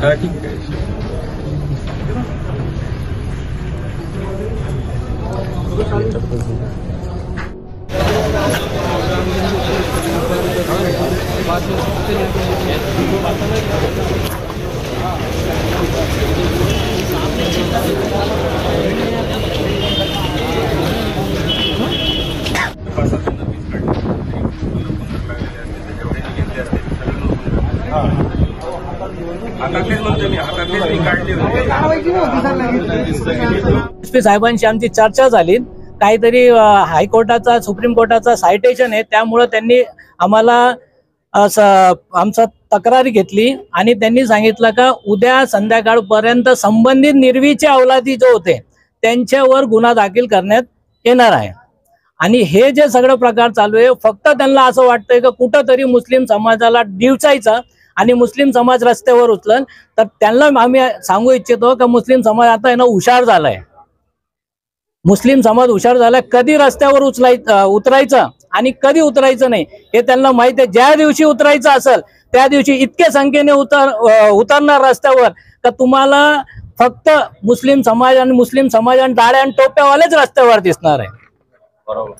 ठीक आहे. एसपी साहेबांशी आमची चर्चा झाली. काहीतरी हायकोर्टाचा सुप्रीम कोर्टाचा सायटेशन आहे, त्यामुळे त्यांनी आम्हाला आमचा तक्रारी घेतली आणि त्यांनी सांगितलं का उद्या संध्याकाळपर्यंत संबंधित निर्वीचे अवलादी जो होते त्यांच्यावर गुन्हा दाखल करण्यात येणार आहे. आणि हे जे सगळं प्रकार चालू आहे, फक्त त्यांना असं वाटतंय की कुठंतरी मुस्लिम समाजाला डिवचायचं आणि मुस्लिम समाज रस्त्यावर उचलन. तर त्यांना आम्ही सांगू इच्छितो की मुस्लिम समाज आता आहे ना हुशार झालाय. मुस्लिम समाज हुशार झालाय. कधी रस्त्यावर उतरायचं आणि कधी उतरायचं नाही हे त्यांना माहिती आहे. ज्या दिवशी उतरायचं असेल त्या दिवशी इतक्या संख्येने उतरणार रस्त्यावर का तुम्हाला फक्त मुस्लिम समाज आणि दाड्या आणि टोप्यावालेच रस्त्यावर दिसणार आहे. बरोबर.